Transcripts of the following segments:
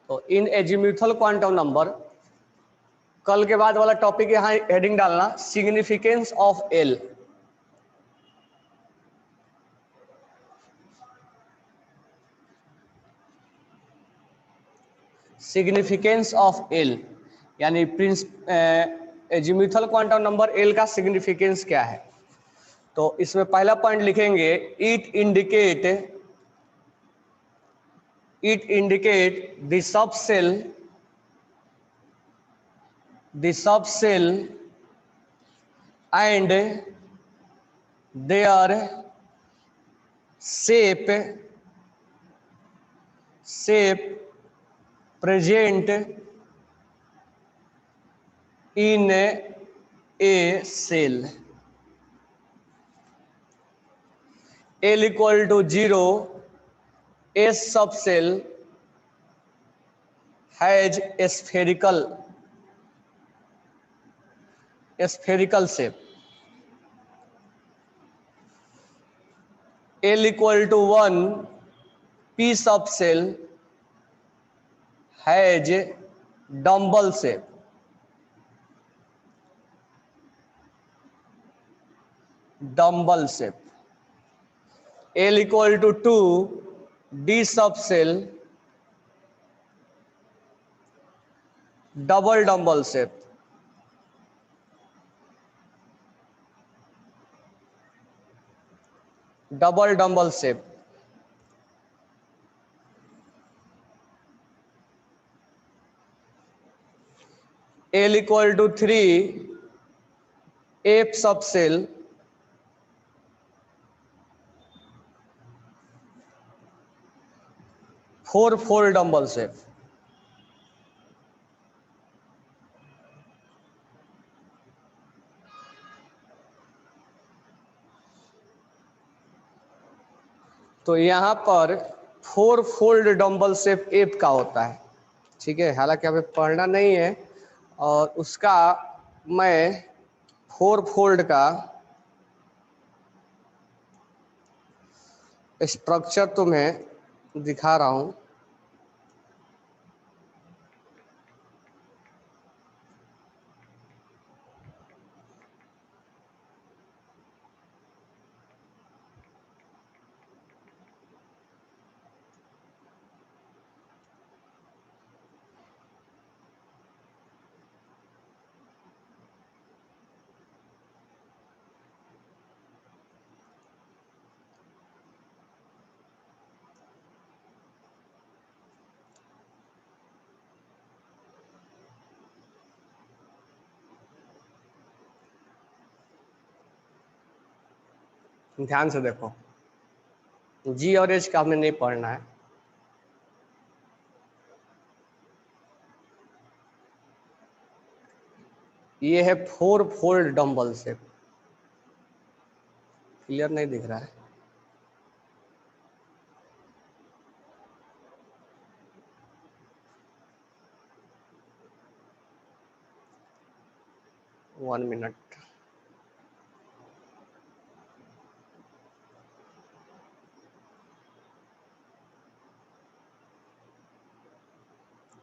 तो इन azimuthal quantum number, कल के बाद वाला टॉपिक यहाँ हेडिंग डालना, significance of L. Significance of L यानी एजीम्यूथल क्वांटम नंबर एल का सिग्निफिकेंस क्या है। तो इसमें पहला पॉइंट लिखेंगे, it indicate the subshell and their shape present in a cell. L equal to 0, S subcell has a spherical shape. L equal to 1, P subcell has dumbbell shape. L equal to 2, D subcell double dumbbell shape. L equal to 3, F subcell four-fold dumbbell shape. तो यहाँ पर 4-फोल्ड dumbbell shape app का होता है, ठीक है। हालांकि हमें पढ़ना नहीं है, और उसका मैं 4-फोल्ड का स्ट्रक्चर तुम्हें दिखा रहा हूँ। ध्यान से देखो, जी और एच का हमें नहीं पढ़ना है। ये है 4-फोल्ड डम्बल शेप। क्लियर नहीं दिख रहा है? One minute.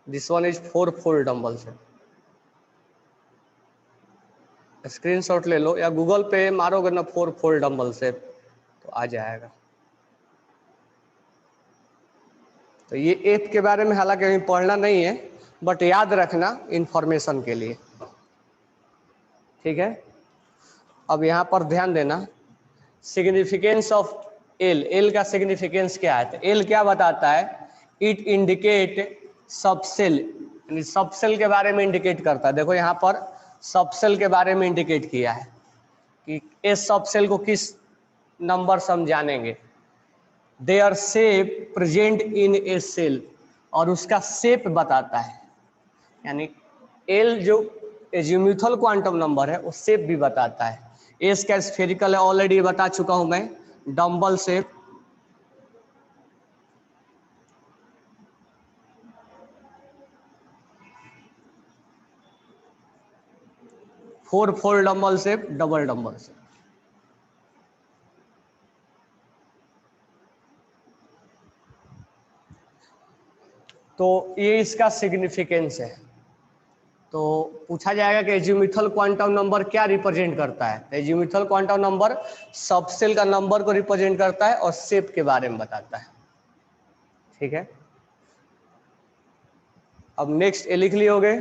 This one is 4-फोल्ड डम्बल शेप। स्क्रीनशॉट ले लो या गूगल पे मारोगे ना 4-फोल्ड डम्बल शेप तो आ जाएगा। तो ये एप के बारे में हालांकि अभी पढ़ना नहीं है, बट याद रखना इंफॉर्मेशन के लिए, ठीक है। अब यहाँ पर ध्यान देना, सिग्निफिकेंस ऑफ एल का सिग्निफिकेंस क्या है। तो एल क्या बताता है, इट इंडिकेट सबसेल, यानी सबसेल के बारे में इंडिकेट करता है। देखो यहाँ पर सबसेल के बारे में इंडिकेट किया है कि इस सबसेल को किस नंबर से हम जानेंगे। Their shape present in a cell, और उसका शेप बताता है, यानी एल जो एजीम्यूथल क्वांटम नंबर है वो शेप भी बताता है। एस का स्फेरिकल है, ऑलरेडी बता चुका हूं मैं, dumbbell shape. Four dumbbell shape, double dumbbell shape. तो ये इसका सिग्निफिकेंस है। तो पूछा जाएगा कि एजीमुथल क्वांटम नंबर क्या रिप्रेजेंट करता है। तो एजीमुथल क्वांटम नंबर सबसेल का नंबर को रिप्रेजेंट करता है और शेप के बारे में बताता है। ठीक है, अब नेक्स्ट ये लिख लिए होगे।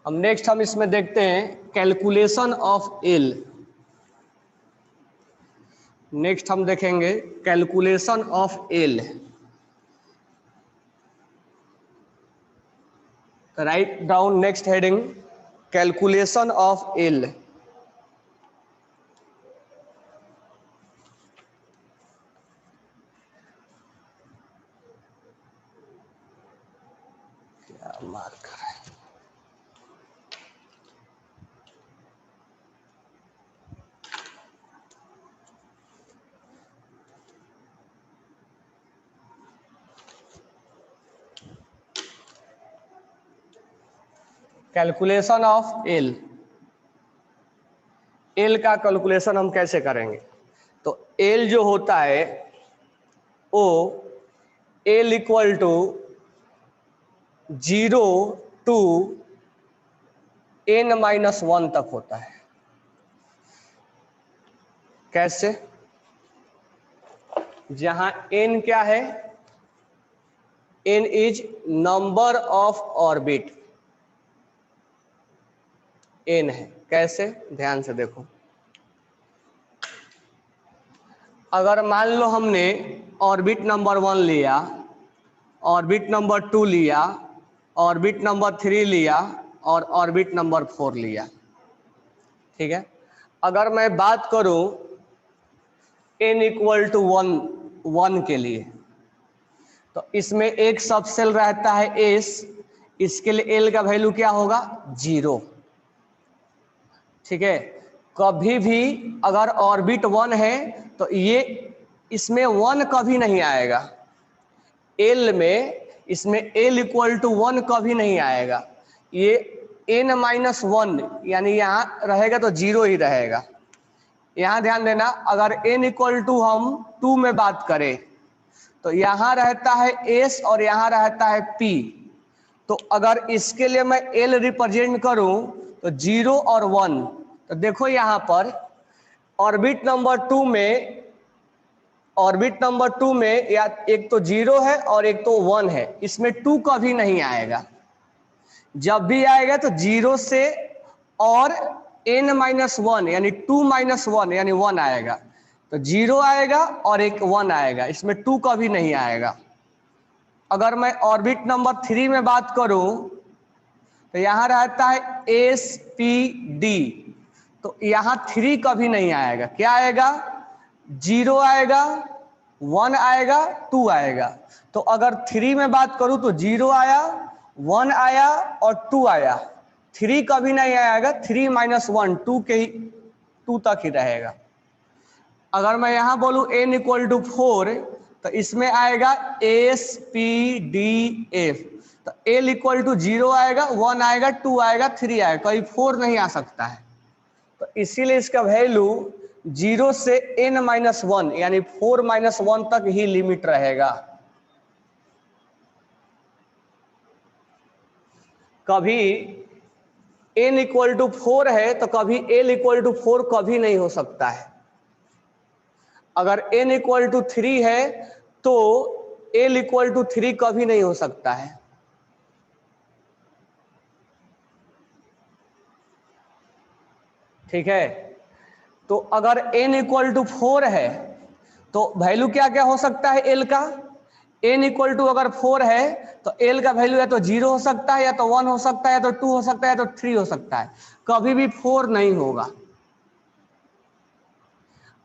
अब नेक्स्ट हम इसमें देखते हैं कैलकुलेशन ऑफ एल। नेक्स्ट हम देखेंगे calculation of L. Write down next heading calculation of L. क्या मार्कर है? Calculation of L. एल का कैलकुलेशन हम कैसे करेंगे? तो एल जो होता है वो L equal to 0 to n-1 तक होता है। कैसे? जहां n क्या है? n is number of orbit. n है। कैसे? ध्यान से देखो। अगर मान लो हमने ऑर्बिट नंबर 1 लिया, ऑर्बिट नंबर 2 लिया, ऑर्बिट नंबर 3 लिया और ऑर्बिट नंबर 4 लिया। ठीक है, अगर मैं बात करूं n इक्वल टू 1 के लिए, तो इसमें एक सबसेल रहता है s, इसके लिए l का वैल्यू क्या होगा? 0। ठीक है, कभी भी अगर ऑर्बिट 1 है तो ये इसमें 1 कभी नहीं आएगा। एल में इसमें एल इक्वल टू 1 कभी नहीं आएगा। ये n-1 यानी यहाँ रहेगा तो 0 ही रहेगा। यहाँ ध्यान देना, अगर n इक्वल टू हम 2 में बात करें तो यहाँ रहता है s और यहाँ रहता है p। तो अगर इसके लिए मैं l रिप्रेजेंट करूं तो 0 और 1। तो देखो यहाँ पर ऑर्बिट नंबर 2 में, ऑर्बिट नंबर 2 में या एक तो 0 है और एक तो 1 है, इसमें 2 कभी नहीं आएगा। जब भी आएगा तो 0 से और n-1 यानी 2-1 यानी 1 आएगा। तो 0 आएगा और एक 1 आएगा, इसमें 2 कभी नहीं आएगा। अगर मैं ऑर्बिट नंबर 3 में बात करूं तो यहां रहता है s p d। तो यहां 3 कभी नहीं आएगा। क्या आएगा? 0 आएगा, 1 आएगा, 2 आएगा। तो अगर 3 में बात करूं तो 0 आया, 1 आया और 2 आया। 3 कभी नहीं आएगा। 3-1 2 के ही 2 तक ही रहेगा। अगर मैं यहां बोलूं n इक्वल टू 4 तो इसमें आएगा s p d f। तो l इक्वल टू 0 आएगा, 1 आएगा, 2 आएगा, 3 आएगा, कहीं 4 नहीं आ सकता है। तो इसीलिए इसका वैल्यू 0 से n-1 यानी 4-1 तक ही लिमिट रहेगा। कभी n इक्वल टू 4 है तो कभी l इक्वल टू 4 कभी नहीं हो सकता है। अगर n इक्वल टू 3 है तो l इक्वल टू 3 कभी नहीं हो सकता है। ठीक है, तो अगर n इक्वल टू 4 है तो वैल्यू क्या क्या हो सकता है l का? n इक्वल टू अगर 4 है तो l का वैल्यू या तो 0 हो सकता है, या तो 1 हो सकता है, या तो 2 हो सकता है, या तो 3 हो सकता है, कभी भी 4 नहीं होगा।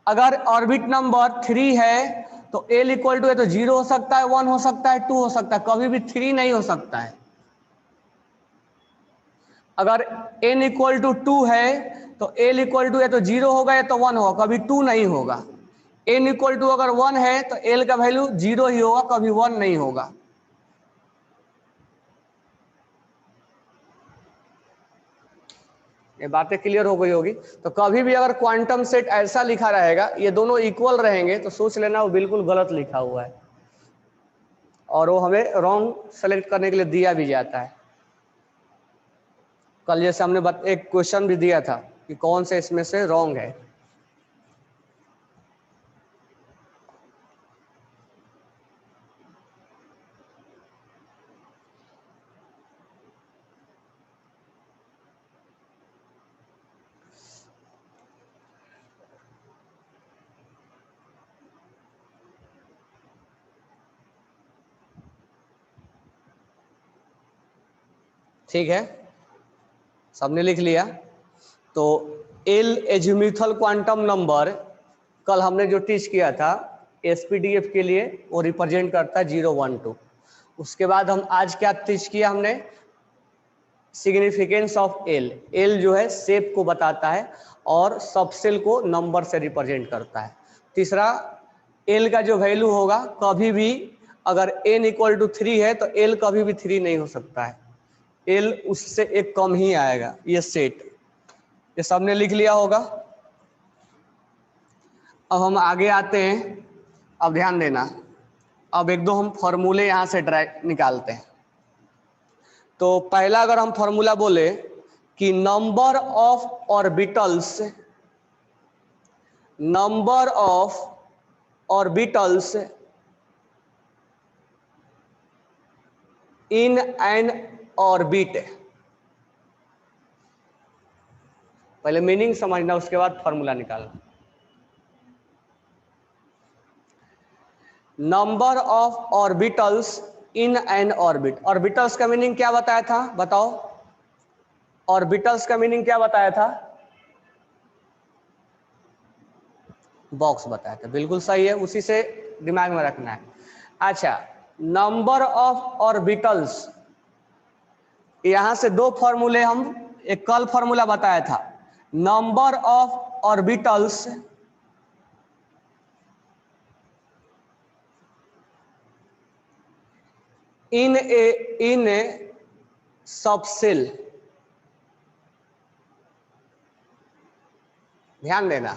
अगर ऑर्बिट नंबर 3 है तो l इक्वल टू या तो 0 हो सकता है, 1 हो सकता है, 2 हो सकता है, कभी भी 3 नहीं हो सकता है। अगर n इक्वल टू 2 है तो l इक्वल टू या तो 0 होगा या तो 1 होगा, कभी 2 नहीं होगा। n इक्वल टू अगर 1 है तो l का वैल्यू 0 ही होगा, कभी 1 नहीं होगा। ये बातें क्लियर हो गई होगी। तो कभी भी अगर क्वांटम सेट ऐसा लिखा रहेगा, ये दोनों इक्वल रहेंगे, तो सोच लेना वो बिल्कुल गलत लिखा हुआ है। और वो हमें रॉन्ग सेलेक्ट करने के लिए दिया भी जाता है। कल जैसे हमने एक क्वेश्चन भी दिया था कि कौन से इसमें से रॉन्ग है। ठीक है, सबने लिख लिया। तो एल एजिम्यूथल क्वांटम नंबर कल हमने जो टीच किया था एसपीडीएफ के लिए, वो रिप्रेजेंट करता है 0, 1, 2। उसके बाद हम आज क्या टीच किया हमने, सिग्निफिकेंस ऑफ एल। एल जो है शेप को बताता है और सबसेल को नंबर से रिप्रेजेंट करता है। तीसरा, एल का जो वैल्यू होगा कभी भी अगर n इक्वल टू 3 है तो एल कभी भी 3 नहीं हो सकता है, एल उससे एक कम ही आएगा। ये सेट, ये सबने लिख लिया होगा। अब हम आगे आते हैं। अब ध्यान देना, अब एक दो हम फॉर्मूले यहां से निकालते हैं। तो पहला अगर हम फॉर्मूला बोले कि number of orbitals in an orbit, पहले मीनिंग समझना उसके बाद फॉर्मूला निकालना। Number of orbitals in an orbit, orbitals का मीनिंग क्या बताया था, बताओ। ऑर्बिटल्स का मीनिंग क्या बताया था, बॉक्स बताया था, बिल्कुल सही है, उसी से दिमाग में रखना है। अच्छा, नंबर ऑफ ऑर्बिटल्स, यहां से दो फॉर्मूले हम, एक कल फॉर्मूला बताया था, number of orbitals in a subshell. ध्यान देना,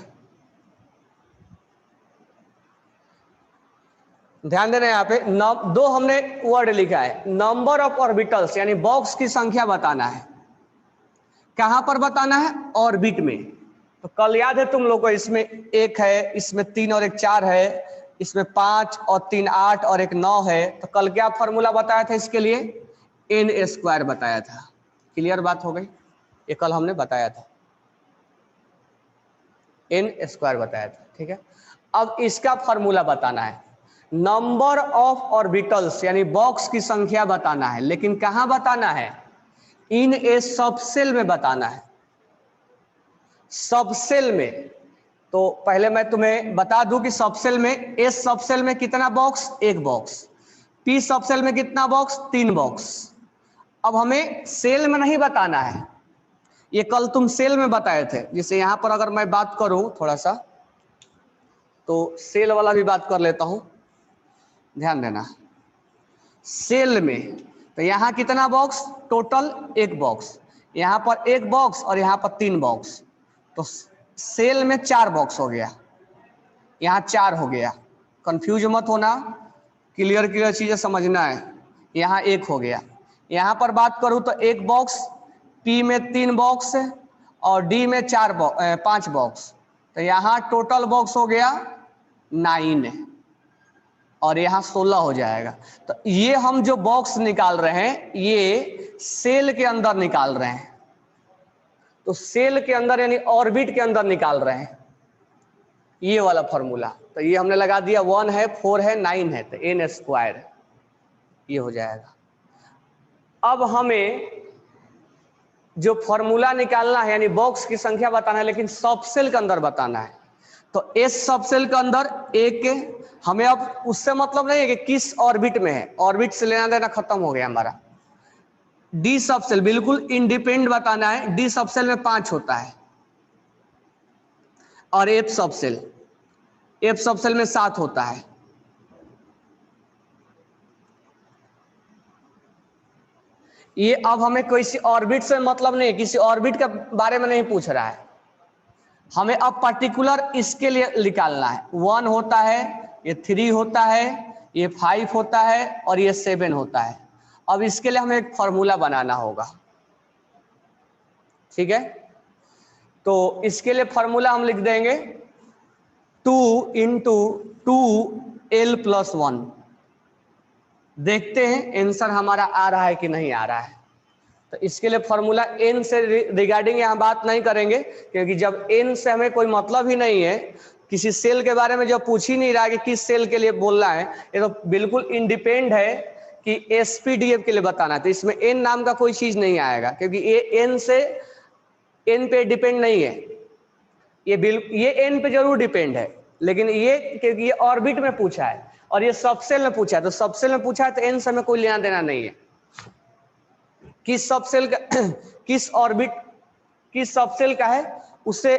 यहाँ पे दो हमने वर्ड लिखा है, नंबर ऑफ ऑर्बिटल्स यानी बॉक्स की संख्या बताना है। कहां पर बताना है, ऑर्बिट में। तो कल याद है तुम लोग को, इसमें 1 है, इसमें 3 और 1 4 है, इसमें 5 और 3 8 और 1 9 है। तो कल क्या फॉर्मूला बताया था इसके लिए, n² बताया था। क्लियर बात हो गई, ये कल हमने बताया था, n² बताया था। ठीक है, अब इसका फॉर्मूला बताना है, नंबर ऑफ ऑर्बिटल्स यानी बॉक्स की संख्या बताना है, लेकिन कहां बताना है, इन ए सबसेल में बताना है, सबसेल में। तो पहले मैं तुम्हें बता दूं कि सबसेल में, एस सबसेल में कितना बॉक्स, 1 बॉक्स, पी सबसेल में कितना बॉक्स, 3 बॉक्स। अब हमें सेल में नहीं बताना है, ये कल तुम सेल में बताए थे। जैसे यहां पर अगर मैं बात करूं थोड़ा सा, तो सेल वाला भी बात कर लेता हूं, ध्यान देना। सेल में तो यहां कितना बॉक्स, टोटल 1 बॉक्स, यहां पर 1 बॉक्स और यहां पर 3 बॉक्स, तो सेल में 4 बॉक्स हो गया, यहां 4 हो गया। कंफ्यूज मत होना, क्लियर चीजें समझना है। यहां 1 हो गया, यहां पर बात करूं तो 1 बॉक्स, पी में 3 बॉक्स और डी में 5 बॉक्स, तो यहां टोटल बॉक्स हो गया 9 और यहाँ 16 हो जाएगा। तो ये हम जो बॉक्स निकाल रहे हैं ये सेल के अंदर निकाल रहे हैं, तो सेल के अंदर यानी ऑर्बिट के अंदर निकाल रहे हैं, ये वाला फॉर्मूला। तो ये हमने लगा दिया, 1 है, 4 है, 9 है, तो n² ये हो जाएगा। अब हमें जो फॉर्मूला निकालना है यानी बॉक्स की संख्या बताना है, लेकिन सबसेल के अंदर बताना है। तो एस सबसेल के अंदर एक, हमें अब उससे मतलब नहीं है कि किस ऑर्बिट में है, ऑर्बिट से लेना देना खत्म हो गया हमारा। डी सबसेल बिल्कुल इंडिपेंडेंट बताना है, डी सबसेल में 5 होता है, और एफ सबसेल में 7 होता है। ये अब हमें किसी ऑर्बिट से मतलब नहीं, किसी ऑर्बिट के बारे में नहीं पूछ रहा है, हमें अब पर्टिकुलर इसके लिए निकालना है। 1 होता है, ये 3 होता है, ये 5 होता है और ये 7 होता है। अब इसके लिए हमें एक फॉर्मूला बनाना होगा, ठीक है। तो इसके लिए फॉर्मूला हम लिख देंगे 2 इंटू 2l+1। देखते हैं आंसर हमारा आ रहा है कि नहीं आ रहा है। तो इसके लिए फॉर्मूला n से रिगार्डिंग यहाँ बात नहीं करेंगे, क्योंकि जब n से हमें कोई मतलब ही नहीं है, किसी सेल के बारे में जब पूछ ही नहीं रहा कि किस सेल के लिए बोलना है, ये तो बिल्कुल इंडिपेंडेंट है कि एसपीडीएफ के लिए बताना है, तो इसमें n नाम का कोई चीज नहीं आएगा, क्योंकि ये n से n पे डिपेंड नहीं है। ये n पे जरूर डिपेंड है, लेकिन ये क्योंकि ये ऑर्बिट में पूछा है और ये सबसेल में पूछा है, तो सबसेल में पूछा है तो n से हमें कोई लेना देना नहीं है। किस सबसेल का किस ऑर्बिट किस सबसेल का है उससे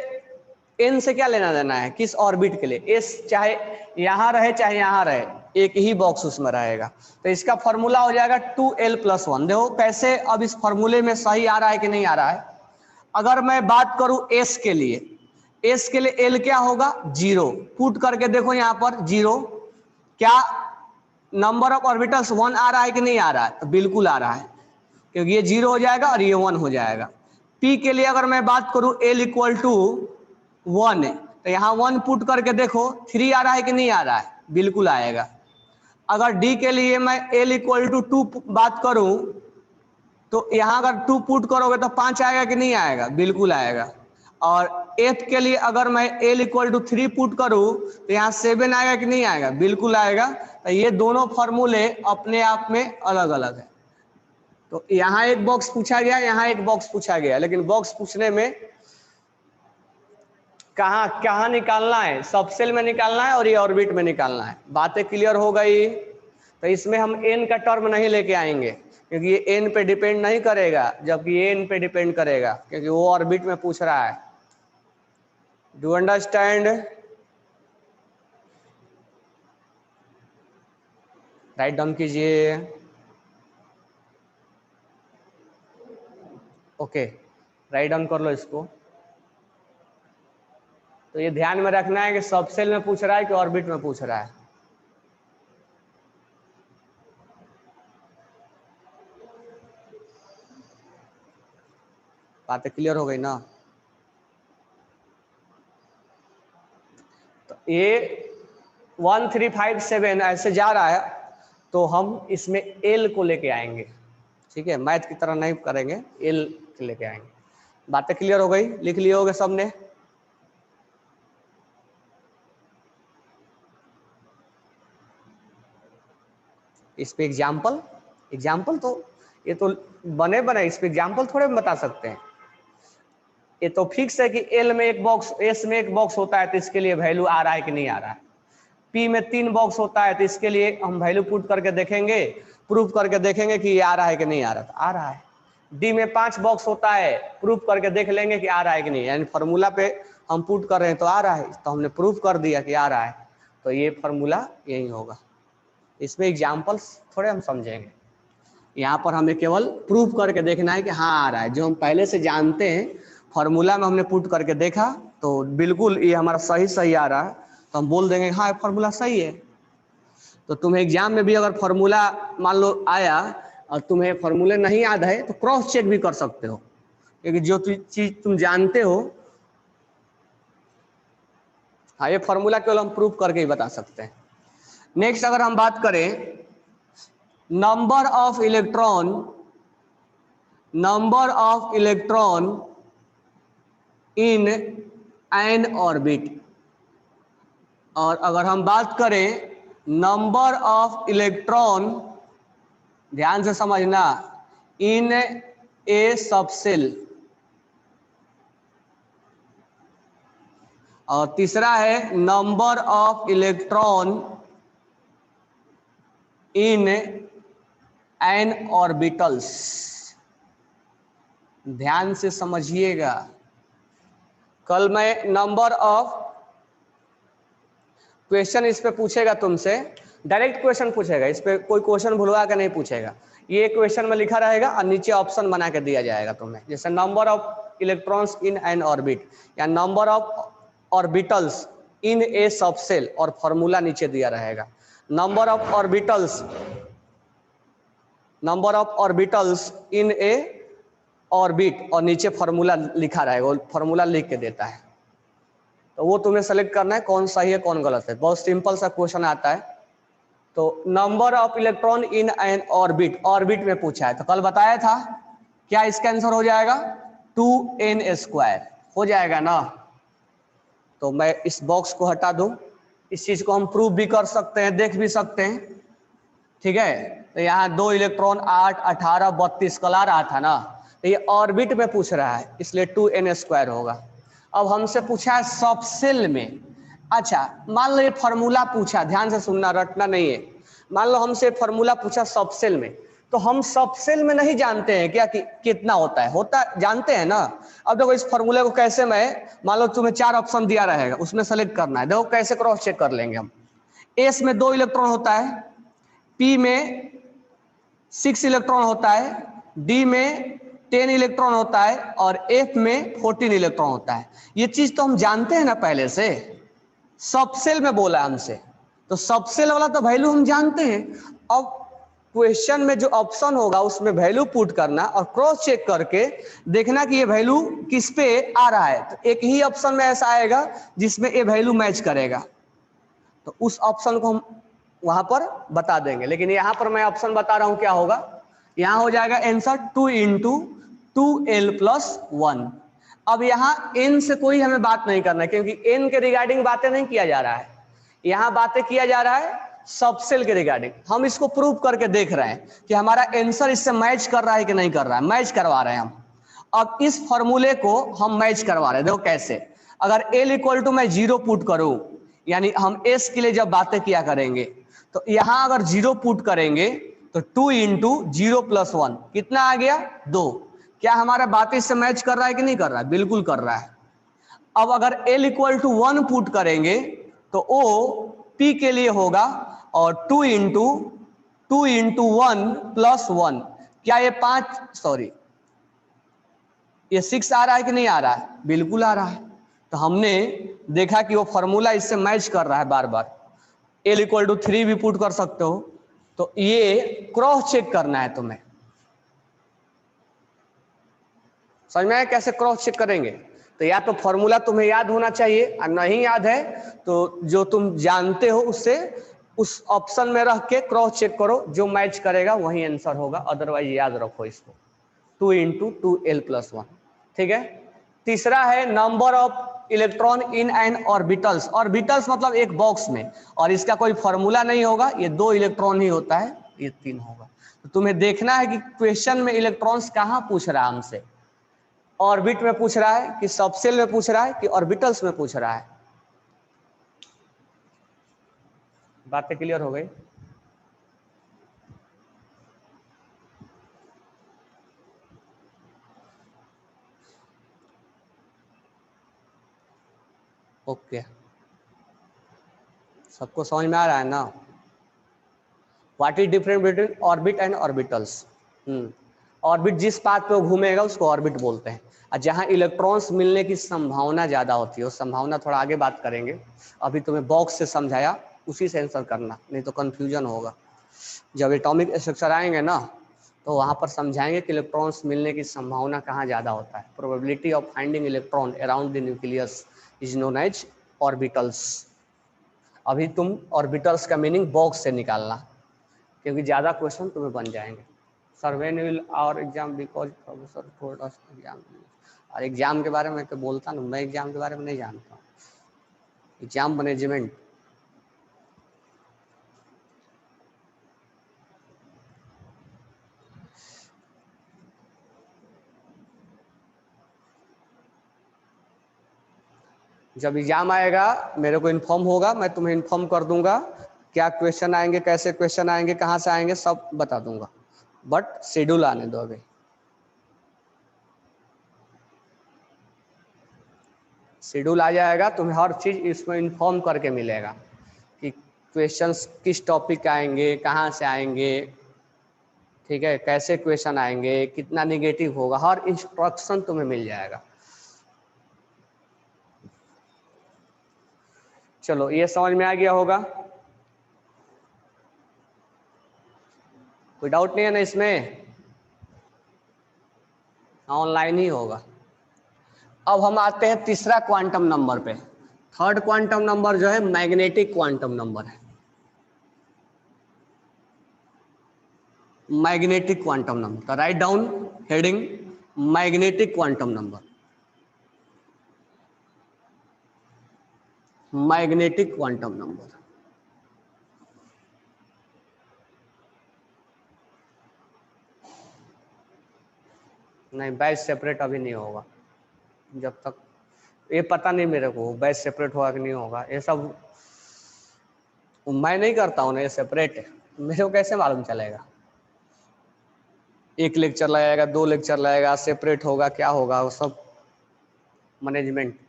n से क्या लेना देना है, किस ऑर्बिट के लिए। s चाहे यहां रहे चाहे यहां रहे, एक ही बॉक्स उसमें रहेगा। तो इसका फॉर्मूला हो जाएगा 2l+1। देखो कैसे अब इस फॉर्मूले में सही आ रहा है कि नहीं आ रहा है। अगर मैं बात करूं s के लिए, s के लिए l क्या होगा 0। पुट करके देखो यहां पर 0, क्या नंबर ऑफ ऑर्बिटल्स 1 आ रहा है कि नहीं आ रहा है, तो बिल्कुल आ रहा है, क्योंकि ये 0 हो जाएगा और ये 1 हो जाएगा। p के लिए अगर मैं बात करूं l = 1, तो यहाँ 1 पुट करके देखो 3 आ रहा है कि नहीं आ रहा है, बिल्कुल आएगा। अगर d के लिए मैं l = 2 बात करूं, तो यहाँ अगर 2 पुट करोगे तो 5 आएगा कि नहीं आएगा, बिल्कुल आएगा। और 8 के लिए अगर मैं l = 3 पुट करूं, तो यहाँ 7 आएगा कि नहीं आएगा, बिल्कुल आएगा। तो ये दोनों फॉर्मूले अपने आप में अलग अलग है। तो यहाँ एक बॉक्स पूछा गया, यहाँ एक बॉक्स पूछा गया, लेकिन बॉक्स पूछने में कहाँ निकालना है, सबसेल में निकालना है और ये ऑर्बिट में निकालना है। बातें क्लियर हो गई। तो इसमें हम n का टर्म नहीं लेके आएंगे, क्योंकि ये n पे डिपेंड नहीं करेगा, जबकि ये n पे डिपेंड करेगा, क्योंकि वो ऑर्बिट में पूछ रहा है। Do understand? राइट डाउन कीजिए। ओके, राइट डाउन कर लो इसको। तो ये ध्यान में रखना है कि सबसेल में पूछ रहा है कि ऑर्बिट में पूछ रहा है। बातें क्लियर हो गई ना। तो ये 1 3 5 7 ऐसे जा रहा है, तो हम इसमें एल को लेके आएंगे, ठीक है। मैथ की तरह नहीं करेंगे, एल के लेके आएंगे। बातें क्लियर हो गई, लिख लिए होगे सबने। इस पे एग्जाम्पल तो ये तो बने इस पे एग्जाम्पल थोड़े बता सकते हैं। ये तो फिक्स है कि एल में एक बॉक्स, एस में एक बॉक्स होता है, तो इसके लिए वैल्यू आ रहा है कि नहीं आ रहा है। पी में 3 बॉक्स होता है, तो इसके लिए हम वैल्यू पुट करके देखेंगे, प्रूफ करके देखेंगे कि ये आ रहा है कि नहीं आ रहा। तो आ रहा है। डी में 5 बॉक्स होता है, प्रूफ करके देख लेंगे कि आ रहा है कि नहीं, यानी फॉर्मूला पे हम पुट कर रहे हैं तो आ रहा है, तो हमने प्रूफ कर दिया कि आ रहा है, तो ये फॉर्मूला यही होगा। इसमें एग्जाम्पल्स थोड़े हम समझेंगे, यहाँ पर हमें केवल प्रूफ करके देखना है कि हाँ आ रहा है। जो हम पहले से जानते हैं, फॉर्मूला में हमने पुट करके देखा तो बिल्कुल ये हमारा सही आ रहा है, तो हम बोल देंगे हाँ फॉर्मूला सही है। तो तुम्हें एग्जाम में भी अगर फॉर्मूला मान लो आया और तुम्हें फॉर्मूले नहीं याद है, तो क्रॉस चेक भी कर सकते हो, क्योंकि जो चीज तुम जानते हो, हाँ ये फॉर्मूला केवल हम प्रूफ करके ही बता सकते हैं। नेक्स्ट अगर हम बात करें number of electron in an orbit, और अगर हम बात करें नंबर ऑफ इलेक्ट्रॉन, ध्यान से समझना, इन ए सबसेल, और तीसरा है number of electron in an orbitals. ध्यान से समझिएगा, कल मैं नंबर ऑफ क्वेश्चन इस पे पूछेगा तुमसे, डायरेक्ट क्वेश्चन पूछेगा, इस पे कोई क्वेश्चन भुलवा के नहीं पूछेगा। ये क्वेश्चन में लिखा रहेगा और नीचे ऑप्शन बना के दिया जाएगा तुम्हें, जैसे number of electrons in an orbit या number of orbitals in a subshell, और फॉर्मूला नीचे दिया रहेगा। Number of orbitals in a orbit, और नीचे फॉर्मूला लिखा रहेगा, वो फॉर्मूला लिख के देता है, तो वो तुम्हें सेलेक्ट करना है कौन सही है कौन गलत है। बहुत सिंपल सा क्वेश्चन आता है। तो number of electron in an orbit, orbit में पूछा है, तो कल बताया था क्या इसका आंसर हो जाएगा 2n² हो जाएगा ना। तो मैं इस बॉक्स को हटा दूं, इस चीज को हम प्रूव भी कर सकते हैं, देख भी सकते हैं, ठीक है। तो यहाँ 2 इलेक्ट्रॉन 8, 18, 32 कल आ रहा था ना, तो ये ऑर्बिट में पूछ रहा है इसलिए 2n² होगा। अब हमसे पूछा है सब सेल में। अच्छा मान लो ये फॉर्मूला पूछा, ध्यान से सुनना, रटना नहीं है। मान लो हमसे फॉर्मूला पूछा सब सेल में, तो हम सब सेल में नहीं जानते हैं क्या कि कितना होता जानते हैं ना। अब देखो इस फॉर्मूले को कैसे, मैं मान लो तुम्हें 4 ऑप्शन दिया रहेगा, उसमें सेलेक्ट करना है। देखो कैसे क्रॉस चेक कर लेंगे हम। एस में 2 इलेक्ट्रॉन होता है, पी में 6 इलेक्ट्रॉन होता है, डी में 10 इलेक्ट्रॉन होता है, और एफ में 14 इलेक्ट्रॉन होता है। ये चीज तो हम जानते हैं ना पहले से, सबसेल में बोला हमसे, तो सबसेल वाला तो वैल्यू हम जानते हैं। अब क्वेश्चन में जो ऑप्शन होगा उसमें वैल्यू पुट करना और क्रॉस चेक करके देखना कि ये वैल्यू किस पे आ रहा है। तो एक ही ऑप्शन में ऐसा आएगा जिसमें ये वैल्यू मैच करेगा, तो उस ऑप्शन को हम वहां पर बता देंगे। लेकिन यहां पर मैं ऑप्शन बता रहा हूं क्या होगा, यहां हो जाएगा आंसर 2 × 2l+1। अब यहाँ n से कोई हमें बात नहीं करना है, क्योंकि n के रिगार्डिंग बातें नहीं किया जा रहा है, यहाँ बातें किया जा रहा है सबसेल के रिगार्डिंग। हम इसको प्रूव करके देख रहे हैं कि हमारा आंसर इससे मैच कर रहा है कि नहीं कर रहा है, मैच करवा रहे हैं हम। अब इस फॉर्मूले को हम मैच करवा रहे हैं, देखो कैसे। अगर l = मैं 0 पुट करूं, यानी हम s के लिए जब बातें किया करेंगे, तो यहां अगर 0 पुट करेंगे तो 2 × 0+1 कितना आ गया 2। क्या हमारा बात इससे मैच कर रहा है कि नहीं कर रहा है, बिल्कुल कर रहा है। अब अगर l = 1 पुट करेंगे तो o p के लिए होगा, और 2 × 1+1, क्या ये 5 ये 6 आ रहा है कि नहीं आ रहा है, बिल्कुल आ रहा है। तो हमने देखा कि वो फॉर्मूला इससे मैच कर रहा है बार बार। l = 3 भी पुट कर सकते हो, तो ये क्रॉस चेक करना है तुम्हें। समझ में आया कैसे क्रॉस चेक करेंगे। तो या तो फॉर्मूला तुम्हें याद होना चाहिए, और नहीं याद है तो जो तुम जानते हो उससे उस ऑप्शन में रख के क्रॉस चेक करो, जो मैच करेगा वही आंसर होगा। अदरवाइज याद रखो इसको 2 × 2l+1, ठीक है। तीसरा है number of electron in an orbitals. Orbitals मतलब एक बॉक्स में, और इसका कोई फॉर्मूला नहीं होगा, ये 2 इलेक्ट्रॉन ही होता है, ये 3 होगा। तो तुम्हें देखना है कि क्वेश्चन में इलेक्ट्रॉन्स कहाँ पूछ रहा है हमसे, ऑर्बिट में पूछ रहा है कि सबसेल में पूछ रहा है कि ऑर्बिटल्स में पूछ रहा है। बातें क्लियर हो गई। ओके, सबको समझ में आ रहा है ना। What is difference between orbit and orbitals. Orbit जिस पाथ पे घूमेगा उसको ऑर्बिट बोलते हैं, और जहां इलेक्ट्रॉन्स मिलने की संभावना ज्यादा होती है, उस संभावना थोड़ा आगे बात करेंगे। अभी तुम्हें बॉक्स से समझाया, उसी से आंसर करना, नहीं तो कंफ्यूजन होगा। जब एटॉमिक स्ट्रक्चर आएंगे ना, तो वहां पर समझाएंगे कि इलेक्ट्रॉन्स मिलने की संभावना कहाँ ज्यादा होता है। Probability of finding electron around the nucleus is known as orbitals. अभी तुम ऑर्बिटल्स का मीनिंग बॉक्स से निकालना, क्योंकि ज़्यादा क्वेश्चन तुम्हें बन जाएंगे। Sir when will our exam, because professor told us exam. और एग्जाम के बारे में तो बोलता ना, मैं एग्जाम के बारे में नहीं जानता हूँ, एग्जाम मैनेजमेंट। जब एग्जाम आएगा मेरे को इन्फॉर्म होगा, मैं तुम्हें इन्फॉर्म कर दूंगा क्या क्वेश्चन आएंगे, कैसे क्वेश्चन आएंगे, कहाँ से आएंगे, सब बता दूंगा। बट शेड्यूल आने दो अभी। शेड्यूल आ जाएगा, तुम्हें हर चीज़ इसमें इन्फॉर्म करके मिलेगा कि क्वेश्चंस किस टॉपिक आएंगे, कहाँ से आएंगे, ठीक है, कैसे क्वेश्चन आएंगे, कितना निगेटिव होगा, हर इंस्ट्रक्शन तुम्हें मिल जाएगा। चलो ये समझ में आ गया होगा। कोई डाउट नहीं है ना इसमें? ऑनलाइन ही होगा। अब हम आते हैं तीसरा क्वांटम नंबर पे। थर्ड क्वांटम नंबर जो है मैग्नेटिक क्वांटम नंबर है। मैग्नेटिक क्वांटम नंबर, तो write down heading magnetic quantum number. Magnetic quantum number नहीं, बैच सेपरेट अभी नहीं होगा जब तक ये पता नहीं मेरे को बैच सेपरेट होगा कि नहीं होगा। ये सब मैं नहीं करता हूँ ना, ये सेपरेट है, मेरे को कैसे मालूम चलेगा? एक लेक्चर लगाएगा, 2 लेक्चर लगाएगा, सेपरेट होगा क्या होगा, वो सब मैनेजमेंट।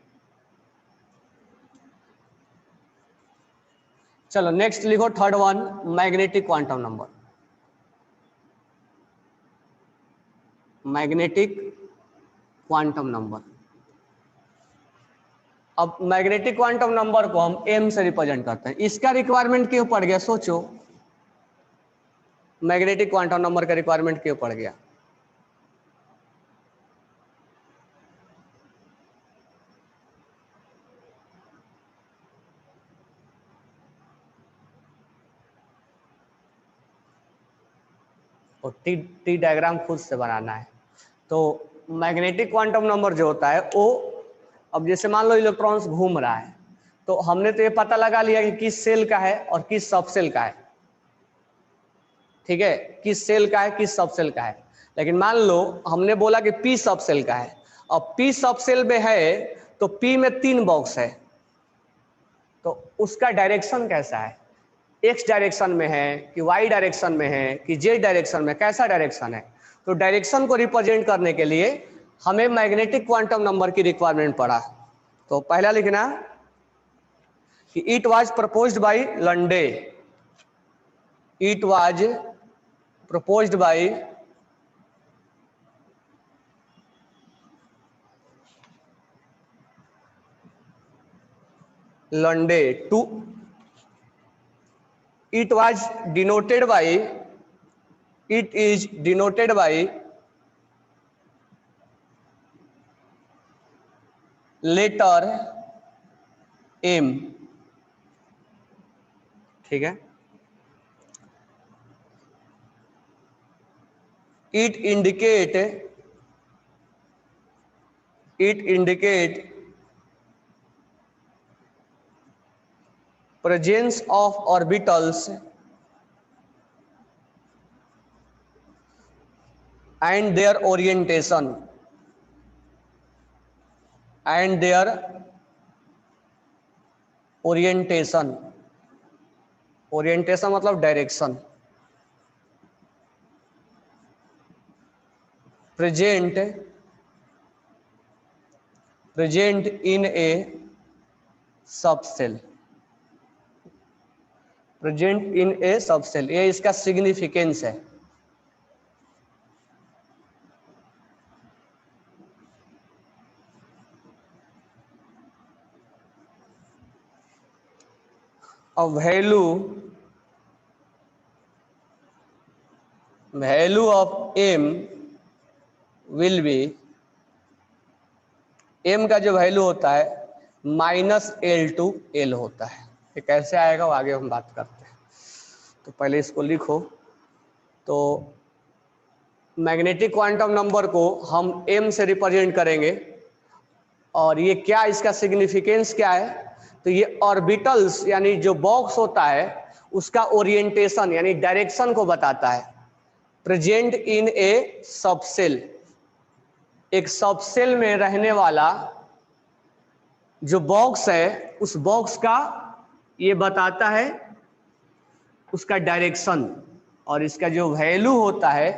चलो नेक्स्ट लिखो, third one magnetic quantum number. Magnetic quantum number. अब मैग्नेटिक क्वांटम नंबर को हम m से रिप्रेजेंट करते हैं। इसका रिक्वायरमेंट क्यों पड़ गया सोचो, मैग्नेटिक क्वांटम नंबर का रिक्वायरमेंट क्यों पड़ गया? और टी डायग्राम खुद से बनाना है। तो मैग्नेटिक क्वांटम नंबर जो होता है वो, अब जैसे मान लो इलेक्ट्रॉन्स घूम रहा है, तो हमने तो ये पता लगा लिया कि किस सेल का है और किस सब सेल का है, ठीक है, किस सेल का है किस सब सेल का है। लेकिन मान लो हमने बोला कि पी सब सेल का है, अब पी सब सेल में है तो पी में 3 बॉक्स है, तो उसका डायरेक्शन कैसा है? एक्स डायरेक्शन में है कि वाई डायरेक्शन में है कि जेड डायरेक्शन में, कैसा डायरेक्शन है? तो डायरेक्शन को रिप्रेजेंट करने के लिए हमें मैग्नेटिक क्वांटम नंबर की रिक्वायरमेंट पड़ा। तो पहला लिखना कि it was proposed by Lande. It was proposed by Lande too, it was denoted by, it is denoted by letter m, ठीक है। it indicate presence of orbitals and their orientation, and their orientation, orientation मतलब direction, present in a subcell, present in a subshell, ये इसका significance है। अब value of m will be, m का जो value होता है -L/L होता है। ये कैसे आएगा वो आगे हम बात करते हैं, तो पहले इसको लिखो। तो मैग्नेटिक क्वांटम नंबर को हम m से रिप्रेजेंट करेंगे, और ये क्या, इसका सिग्निफिकेंस क्या है? तो ये ऑर्बिटल्स यानी जो बॉक्स होता है उसका ओरिएंटेशन यानी डायरेक्शन को बताता है। प्रेजेंट इन ए सबसेल, एक सबसेल में रहने वाला जो बॉक्स है उस बॉक्स का ये बताता है उसका डायरेक्शन, और इसका जो वैल्यू होता है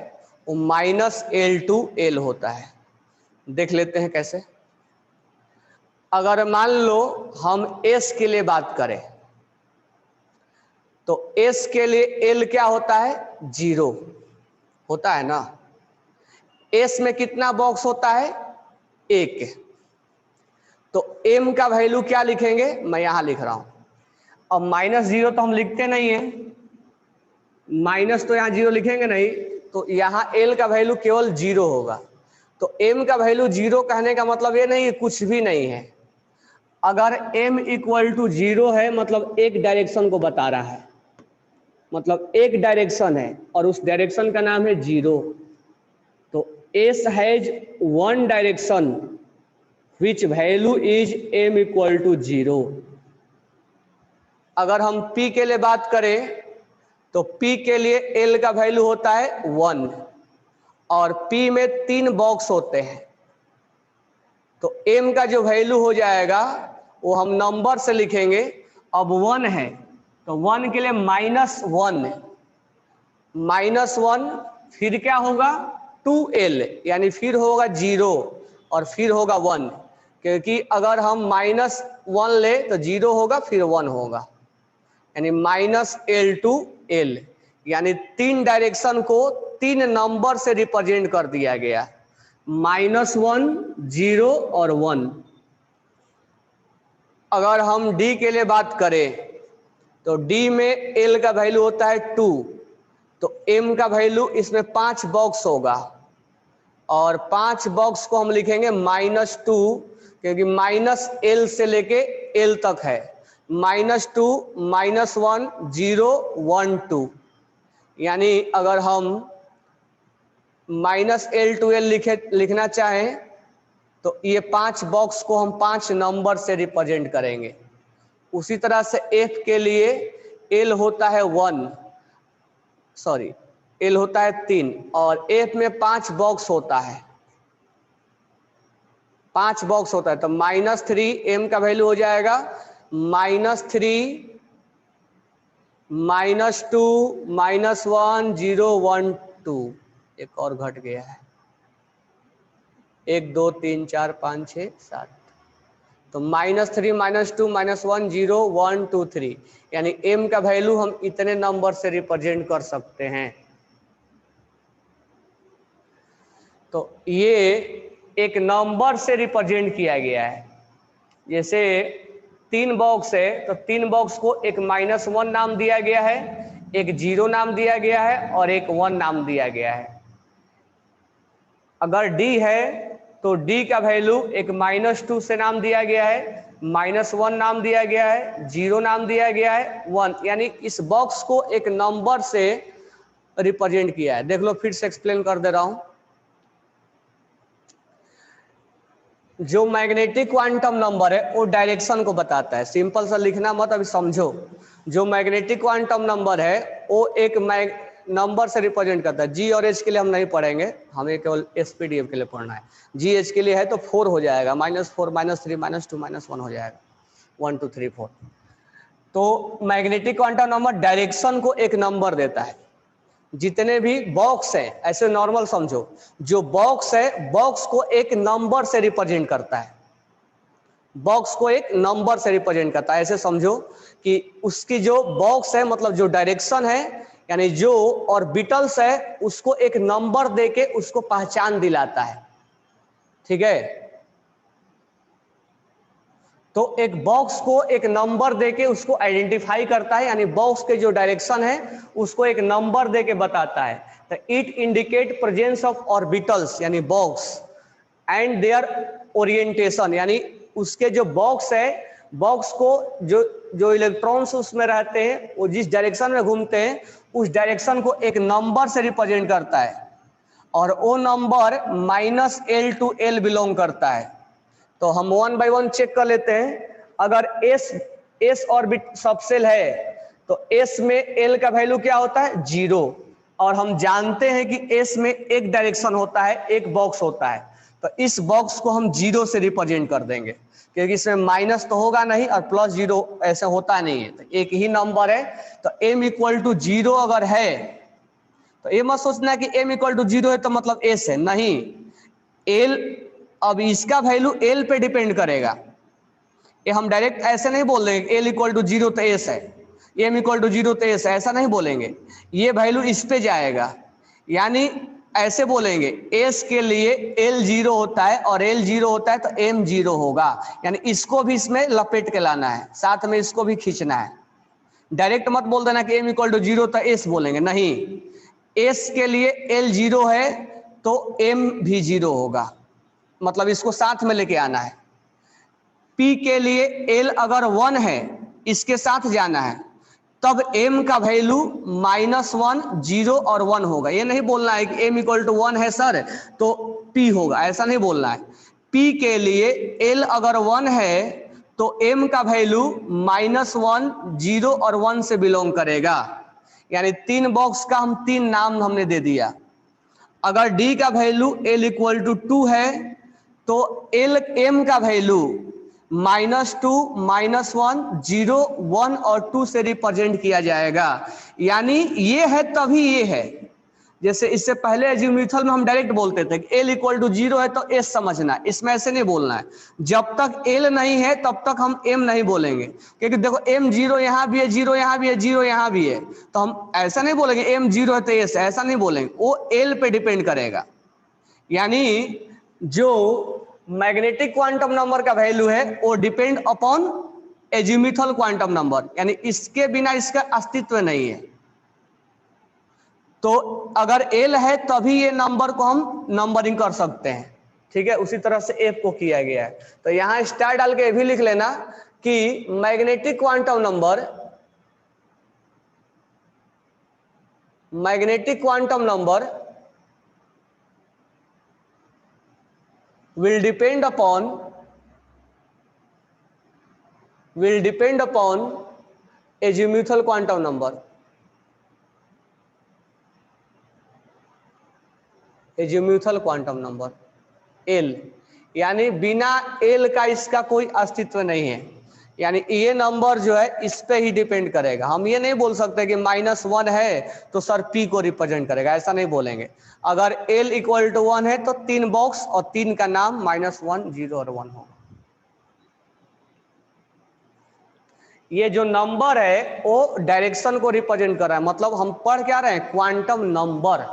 वो -L/L होता है। देख लेते हैं कैसे। अगर मान लो हम S के लिए बात करें तो S के लिए L क्या होता है? 0 होता है ना। S में कितना बॉक्स होता है? 1। तो M का वैल्यू क्या लिखेंगे? मैं यहां लिख रहा हूं। अब -0 तो हम लिखते नहीं है, माइनस तो यहाँ जीरो लिखेंगे नहीं, तो यहाँ एल का वैल्यू केवल जीरो होगा। तो एम का वैल्यू जीरो कहने का मतलब ये नहीं कुछ भी नहीं है। अगर m इक्वल टू जीरो है मतलब एक डायरेक्शन को बता रहा है, मतलब एक डायरेक्शन है और उस डायरेक्शन का नाम है जीरो। तो S has one direction which value is m equal to zero. अगर हम p के लिए बात करें तो p के लिए l का वैल्यू होता है 1 और p में 3 बॉक्स होते हैं। तो m का जो वैल्यू हो जाएगा वो हम नंबर से लिखेंगे। अब 1 है तो 1 के लिए -1, -1 फिर क्या होगा 2l, यानी फिर होगा 0 और फिर होगा 1, क्योंकि अगर हम -1 ले तो 0 होगा फिर 1 होगा, यानी -l to l, यानी 3 डायरेक्शन को 3 नंबर से रिप्रेजेंट कर दिया गया, -1, 0 और 1। अगर हम d के लिए बात करें तो d में l का वैल्यू होता है 2, तो m का वैल्यू इसमें 5 बॉक्स होगा और 5 बॉक्स को हम लिखेंगे -2, क्योंकि -l से लेके l तक है, -2, -1, 0, 1, 2। यानी अगर हम -l to l लिखना चाहें तो ये 5 बॉक्स को हम 5 नंबर से रिप्रेजेंट करेंगे। उसी तरह से f के लिए l होता है 3 और f में 5 बॉक्स होता है, 5 बॉक्स होता है। तो -3 m का वैल्यू हो जाएगा -3, -2, -1, 0, 1, 2। एक और घट गया है, 1, 2, 3, 4, 5, 6, 7। तो -3, -2, -1, 0, 1, 2, 3, यानी m का वैल्यू हम इतने नंबर से रिप्रेजेंट कर सकते हैं। तो ये एक नंबर से रिप्रेजेंट किया गया है। जैसे 3 बॉक्स है तो 3 बॉक्स को एक -1 नाम दिया गया है, एक 0 नाम दिया गया है और एक 1 नाम दिया गया है। अगर d है तो d का वैल्यू एक -2 से नाम दिया गया है, -1 नाम दिया गया है, 0 नाम दिया गया है, 1, यानी इस बॉक्स को एक नंबर से रिप्रेजेंट किया है। देख लो फिर से एक्सप्लेन कर दे रहा हूं। जो मैग्नेटिक क्वांटम नंबर है वो डायरेक्शन को बताता है, सिंपल सा लिखना मत, अभी समझो। जो मैग्नेटिक क्वांटम नंबर है वो एक नंबर से रिप्रेजेंट करता है। जी और एच के लिए हम नहीं पढ़ेंगे, हमें केवल एसपीडीएफ के लिए पढ़ना है। जी एच के लिए है तो 4 हो जाएगा, -4, -3, -2, -1 हो जाएगा, 1, 2, 3, 4। तो मैग्नेटिक क्वांटम नंबर डायरेक्शन को एक नंबर देता है। जितने भी बॉक्स है, ऐसे नॉर्मल समझो, जो बॉक्स है बॉक्स को एक नंबर से रिप्रेजेंट करता है, बॉक्स को एक नंबर से रिप्रेजेंट करता है। ऐसे समझो कि उसकी जो बॉक्स है मतलब जो डायरेक्शन है, यानी जो ऑर्बिटल्स है उसको एक नंबर देके उसको पहचान दिलाता है, ठीक है। तो एक बॉक्स को एक नंबर देके उसको आइडेंटिफाई करता है, यानी बॉक्स के जो डायरेक्शन है उसको एक नंबर देके बताता है। तो it indicate presence of orbitals यानी बॉक्स एंड देयर ओरिएंटेशन, यानी उसके जो बॉक्स है, बॉक्स को जो इलेक्ट्रॉन्स उसमें रहते हैं वो जिस डायरेक्शन में घूमते हैं उस डायरेक्शन को एक नंबर से रिप्रेजेंट करता है और वो number -l to l belong करता है। तो हम 1 by 1 चेक कर लेते हैं। अगर s ऑर्बिट सबसेल है तो s में l का वैल्यू क्या होता है 0, और हम जानते हैं कि s में एक डायरेक्शन होता है, एक बॉक्स होता है, तो इस बॉक्स को हम 0 से रिप्रेजेंट कर देंगे, क्योंकि इसमें माइनस तो होगा नहीं और +0 ऐसे होता नहीं है, तो एक ही नंबर है। तो m इक्वल टू 0 अगर है तो ये मत सोचना कि m इक्वल टू 0 है तो मतलब s है, नहीं, l, अब इसका वैल्यू l पे डिपेंड करेगा। ये हम डायरेक्ट ऐसे नहीं बोल देंगे l इक्वल टू 0 तो s है, m इक्वल टू 0 तो s है, ऐसा नहीं बोलेंगे। ये वैल्यू इस पे जाएगा, यानी ऐसे बोलेंगे s के लिए l 0 होता है और l 0 होता है तो m 0 होगा, यानी इसको भी इसमें लपेट के लाना है, साथ में इसको भी खींचना है। डायरेक्ट मत बोल देना कि m इक्वल टू 0 तो s बोलेंगे, नहीं, s के लिए l 0 है तो m भी 0 होगा, मतलब इसको साथ में लेके आना है। p के लिए l अगर 1 है, इसके साथ जाना है, तब m का वैल्यू -1, 0 और 1 होगा। ये नहीं बोलना है कि m इक्वल टू 1 है सर तो p होगा, ऐसा नहीं बोलना है। p के लिए l अगर 1 है तो m का वैल्यू -1, 0 और 1 से बिलोंग करेगा, यानी 3 बॉक्स का हम 3 नाम हमने दे दिया। अगर d का वैल्यू l इक्वल टू 2 है तो l m का वैल्यू -2, -1, 0, 1 और 2 से रिप्रेजेंट किया जाएगा, यानी ये है तभी ये है। जैसे इससे पहले एजीम्यूथल में हम डायरेक्ट बोलते थे कि l इक्वल टू 0 है तो s समझना है, इसमें ऐसे नहीं बोलना है। जब तक l नहीं है तब तक हम m नहीं बोलेंगे, क्योंकि देखो m 0 यहाँ भी है, 0 यहाँ भी है, 0 यहाँ भी है, तो हम ऐसा नहीं बोलेंगे m 0 है तो s, ऐसा नहीं बोलेंगे, वो l पे डिपेंड करेगा। यानी जो मैग्नेटिक क्वांटम नंबर का वैल्यू है वो depend upon azimuthal quantum number, यानी इसके बिना इसका अस्तित्व नहीं है। तो अगर एल है तभी ये नंबर को हम नंबरिंग कर सकते हैं, ठीक है। उसी तरह से एफ को किया गया है। तो यहां स्टार डाल के भी लिख लेना कि magnetic quantum number will depend upon azimuthal quantum number, azimuthal quantum number L, यानी बिना एल का इसका कोई अस्तित्व नहीं है। यानी ये नंबर जो है इस पे ही डिपेंड करेगा। हम ये नहीं बोल सकते कि -1 है तो सर पी को रिप्रेजेंट करेगा, ऐसा नहीं बोलेंगे। अगर एल इक्वल टू 1 है तो 3 बॉक्स और 3 का नाम -1, 0 और 1 होगा। ये जो नंबर है वो डायरेक्शन को रिप्रेजेंट कर रहा है, मतलब हम पढ़ क्या रहे हैं, क्वांटम नंबर।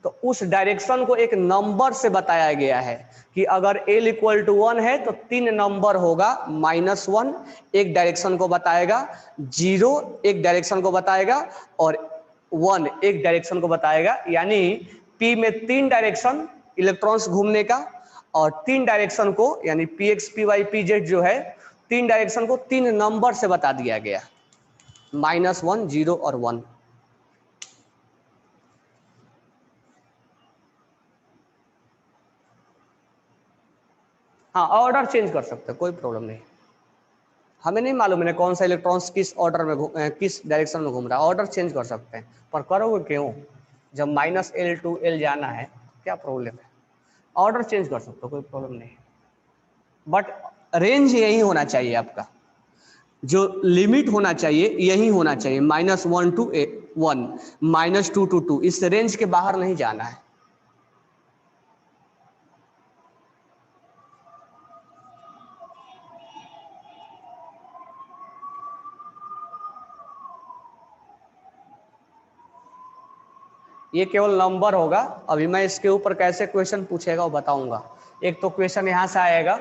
तो उस डायरेक्शन को एक नंबर से बताया गया है कि अगर l इक्वल टू 1 है तो 3 नंबर होगा, -1 एक डायरेक्शन को बताएगा, 0 एक डायरेक्शन को बताएगा और 1 एक डायरेक्शन को बताएगा। यानी p में 3 डायरेक्शन इलेक्ट्रॉन्स घूमने का, और 3 डायरेक्शन को यानी px, py, pz जो है 3 डायरेक्शन को 3 नंबर से बता दिया गया, -1, 0 और 1। हाँ, ऑर्डर चेंज कर सकते हैं, कोई प्रॉब्लम नहीं। हमें नहीं मालूम है कौन सा इलेक्ट्रॉन्स किस ऑर्डर में किस डायरेक्शन में घूम रहा है, ऑर्डर चेंज कर सकते हैं, पर करोगे क्यों जब -L to L जाना है, क्या प्रॉब्लम है। ऑर्डर चेंज कर सकते हो, कोई प्रॉब्लम नहीं, बट रेंज यही होना चाहिए आपका, जो लिमिट होना चाहिए यही होना चाहिए, -1 to 1, -2 to 2, इस रेंज के बाहर नहीं जाना है। ये केवल नंबर होगा। अभी मैं इसके ऊपर कैसे क्वेश्चन पूछेगा वो बताऊंगा। एक तो क्वेश्चन यहाँ से आएगा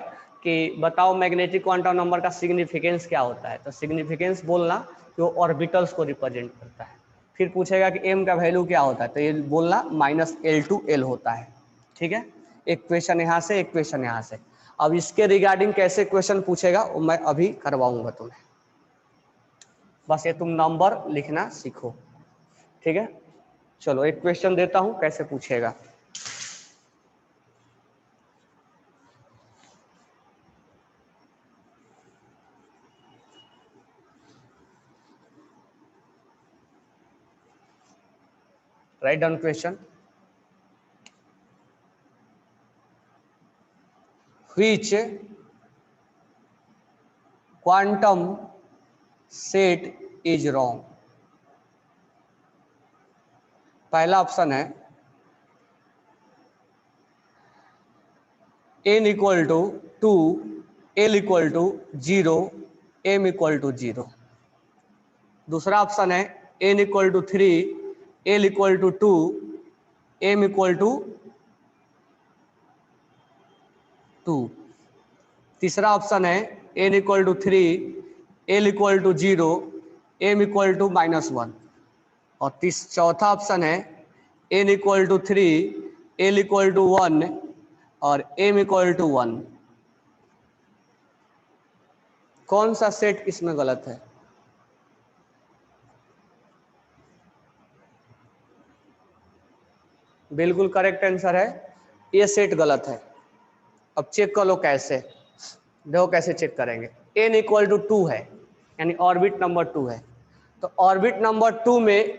कि बताओ मैग्नेटिक क्वांटम नंबर का सिग्निफिकेंस क्या होता है, तो सिग्निफिकेंस बोलना कि वो ऑर्बिटल्स को रिप्रेजेंट करता है। फिर पूछेगा कि एम का वैल्यू क्या होता है, तो ये बोलना -L to L होता है, ठीक है। एक क्वेश्चन यहाँ से, एक क्वेश्चन यहाँ से। अब इसके रिगार्डिंग कैसे क्वेश्चन पूछेगा वो मैं अभी करवाऊंगा तुम्हें, बस ये तुम नंबर लिखना सीखो, ठीक है। चलो एक क्वेश्चन देता हूं कैसे पूछेगा। Write down question. Which quantum set is wrong. पहला ऑप्शन है n equal to 2, l equal to 0, m equal to 0। दूसरा ऑप्शन है n equal to 3, l equal to 2, m equal to 2। तीसरा ऑप्शन है n equal to 3, l equal to 0, m equal to -1, और चौथा option है n equal to 3, l equal to 1 और m equal to 1। कौन सा सेट इसमें गलत है? बिल्कुल करेक्ट आंसर है, ये सेट गलत है। अब चेक कर लो कैसे, देखो कैसे चेक करेंगे। n इक्वल टू 2 है, यानी ऑर्बिट नंबर 2 है, तो ऑर्बिट नंबर 2 में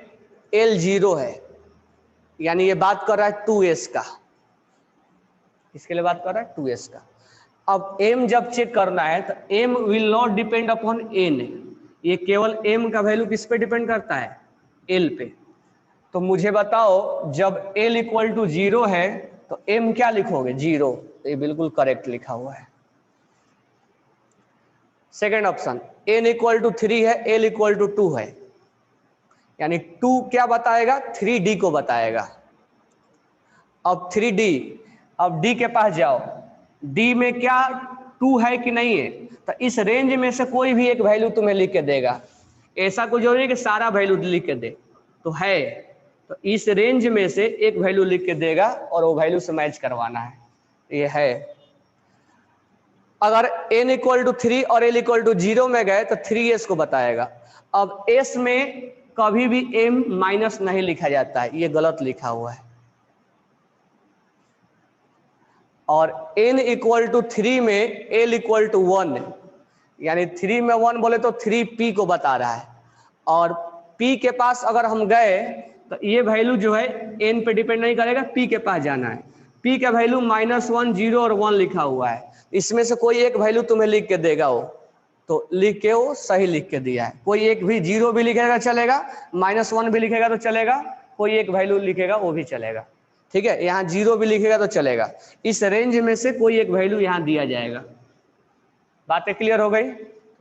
l 0 है, यानी ये बात कर रहा है 2s का। इसके लिए बात कर रहा है 2s का। अब m जब चेक करना है तो m will not depend upon n, ये केवल m का वैल्यू किस पे डिपेंड करता है? l पे। तो मुझे बताओ जब l इक्वल टू 0 है तो m क्या लिखोगे? 0। तो ये बिल्कुल करेक्ट लिखा हुआ है। Second option, n equal to 3 है, l इक्वल टू 2 है, यानी 2 क्या बताएगा? 3d को बताएगा। अब 3d, अब d के पास जाओ, d में क्या 2 है कि नहीं है? तो इस रेंज में से कोई भी एक वैल्यू तुम्हें लिख के देगा, ऐसा कोई जरूरी है कि सारा वैल्यू लिख के दे, तो है, तो इस रेंज में से एक वैल्यू लिख के देगा और वो वैल्यू से मैच करवाना है, ये है। अगर n इक्वल टू 3 और l इक्वल टू 0 में गए तो 3s को बताएगा। अब s में कभी भी m माइनस नहीं लिखा जाता है, ये गलत लिखा हुआ है। और n इक्वल टू 3 में l इक्वल टू 1, यानी 3 में 1 बोले तो 3p को बता रहा है, और p के पास अगर हम गए तो ये वैल्यू जो है n पे डिपेंड नहीं करेगा, p के पास जाना है। p का वैल्यू -1, 0 और 1 लिखा हुआ है, इसमें से कोई एक वैल्यू तुम्हें लिख के देगा वो, तो लिख के वो सही लिख के दिया है। कोई एक भी 0 भी लिखेगा चलेगा, -1 भी लिखेगा तो चलेगा, कोई एक वैल्यू लिखेगा वो भी चलेगा, ठीक है। यहाँ 0 भी लिखेगा तो चलेगा, इस रेंज में से कोई एक वैल्यू यहाँ दिया जाएगा। बातें क्लियर हो गई?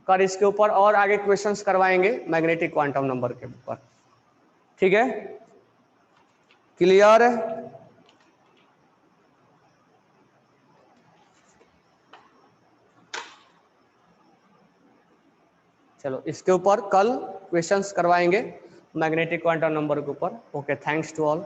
कर इसके ऊपर और आगे क्वेश्चंस करवाएंगे मैग्नेटिक क्वांटम नंबर के ऊपर, ठीक है। क्लियर है? चलो इसके ऊपर कल क्वेश्चंस करवाएंगे मैग्नेटिक क्वांटम नंबर के ऊपर। Okay, thanks to all.